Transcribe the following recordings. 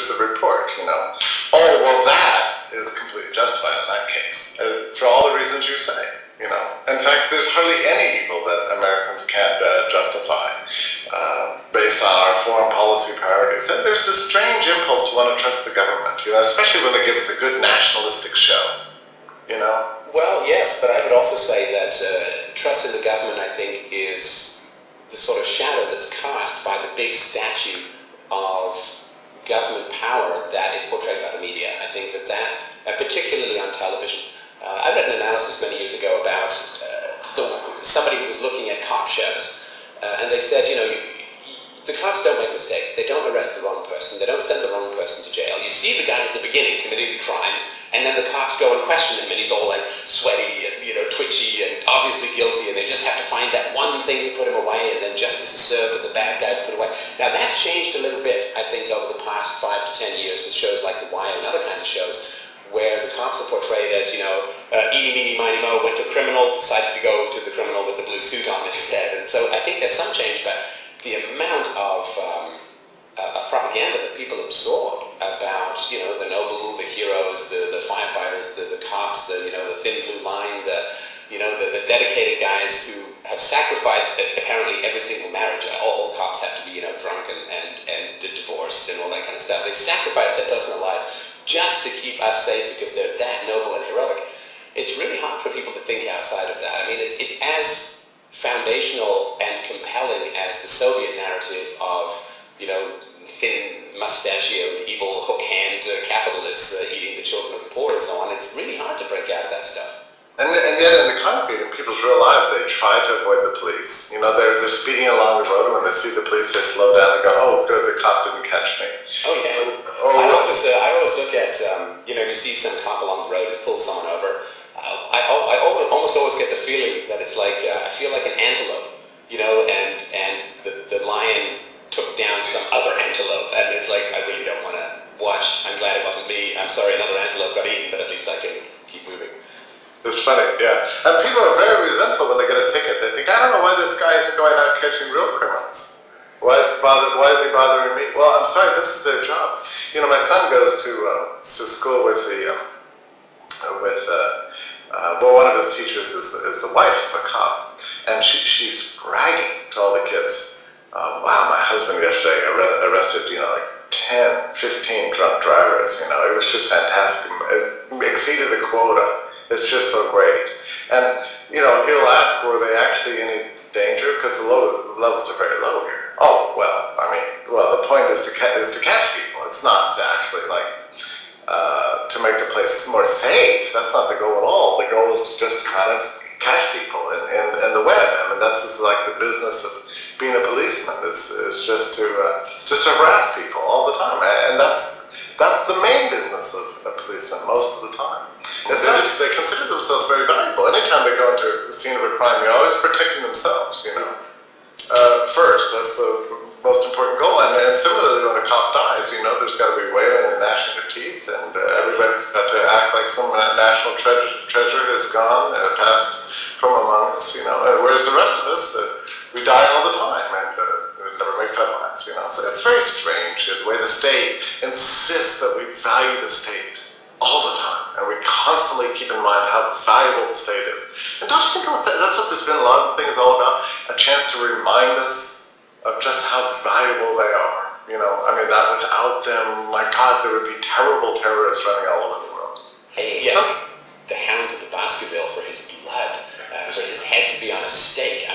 here's the report, Oh, well, that is completely justified in that case, for all the reasons you say, In fact, there's hardly any evil that Americans can't justify based on our foreign policy priorities. And there's this strange impulse to want to trust the government, especially when they give us a good nationalistic show, Well, yes, but I would also say that trust in the government, I think, is the sort of shadow that's cast by the big statue of government power that is portrayed by the media. I think that particularly on television. I read an analysis many years ago about somebody who was looking at cop shows, and they said, the cops don't make mistakes. They don't arrest the wrong person. They don't send the wrong person to jail. You see the guy at the beginning committing the crime, and then the cops go and question him, and he's all like sweaty and twitchy and obviously guilty, and they just have to find that one thing to put him away, and then justice is served and the bad guy's put away. Now that's changed a little bit, I think, over the past 5 to 10 years with shows like The Wire and other kinds of shows, where the cops are portrayed as, eeny, meeny, miny, mo, went to a criminal, decided to go to the criminal with the blue suit on instead. And so I think there's some change, but the amount of propaganda that people absorb about, the noble, the heroes, the firefighters, the cops, the thin blue line, the dedicated guys who have sacrificed apparently every single marriage. All cops have to be, drunk and divorced and all that kind of stuff. They sacrifice their personal lives just to keep us safe because they're that noble and heroic. It's really hard for people to think outside of that. I mean, it's as foundational and compelling as the Soviet narrative of, thin, mustachioed, evil, hook-hand capitalists eating the children of the poor and so on. It's really hard to break out of that stuff. And yet in the concrete, in people's real lives, they try to avoid the police. They're speeding along the road, and when they see the police, they slow down and go, oh, good, the cop didn't catch me. Oh, yeah. I always look at, you see some cop along the road who's pulled someone over. I almost always get the feeling that it's like, I feel like an antelope, and the lion took down some other antelope, and it's like, I really don't want to watch. I'm glad it wasn't me. I'm sorry another antelope got eaten, but at least I can keep moving. It's funny, yeah. And people are very resentful when they get a ticket. They think, I don't know why this guy isn't going out catching real criminals. Why is he bothering me? Well, I'm sorry, this is their job. My son goes to school with one of his teachers is the wife of a cop, and she's bragging to all the kids. Wow, my husband yesterday arrested, 10, 15 drunk drivers. It was just fantastic. It exceeded the quota. It's just so great. And, he'll ask, were they actually in any danger? Because the levels are very low here. Oh, well, the point is to catch people. It's not to actually, to make the place more safe. That's not the goal at all. The goal is to just kind of catch people in the web. That's just like the business of being a policeman. It's just to harass people all the time. And that's the main business of a policeman most of the time. They consider themselves very valuable. Anytime they go into the scene of a crime, they're always protecting themselves, first. That's the most important goal. And similarly, when a cop dies, there's got to be wailing and gnashing of teeth, and everybody's got to act like some national treasure has gone, passed from among us, whereas the rest of us, we die all the time, and it never makes headlines, So it's very strange the way the state insists that we value the state all the time, and we constantly keep in mind how valuable the state is. And don't you think about that? That's what this been a lot of things all about, a chance to remind us of just how valuable they are. That without them, my God, there would be terrible terrorists running all over the world. Hey, yeah, the hounds of the Baskerville for his blood, for his head to be on a stake.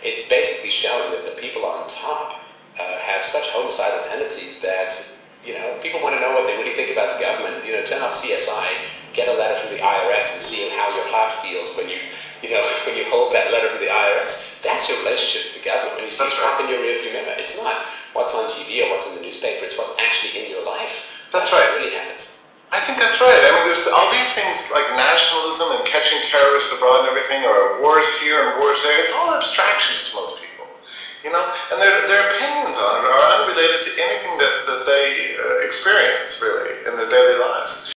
It's basically showing that the people on top have such homicidal tendencies that people want to know what they really think about the government. Turn off CSI, get a letter from the IRS, and see how your heart feels when you hold that letter from the IRS. That's your relationship with the government. When you see it pop in your rearview mirror, it's not what's on TV or what's in the newspaper. It's what's actually in your life. That's right. What really happens. I think that's right. There's all these things like nationalism and catching terrorists abroad and everything, or wars here and wars there. It's all abstractions to most people. And their opinions on it are unrelated to anything that they experience, really, in their daily lives.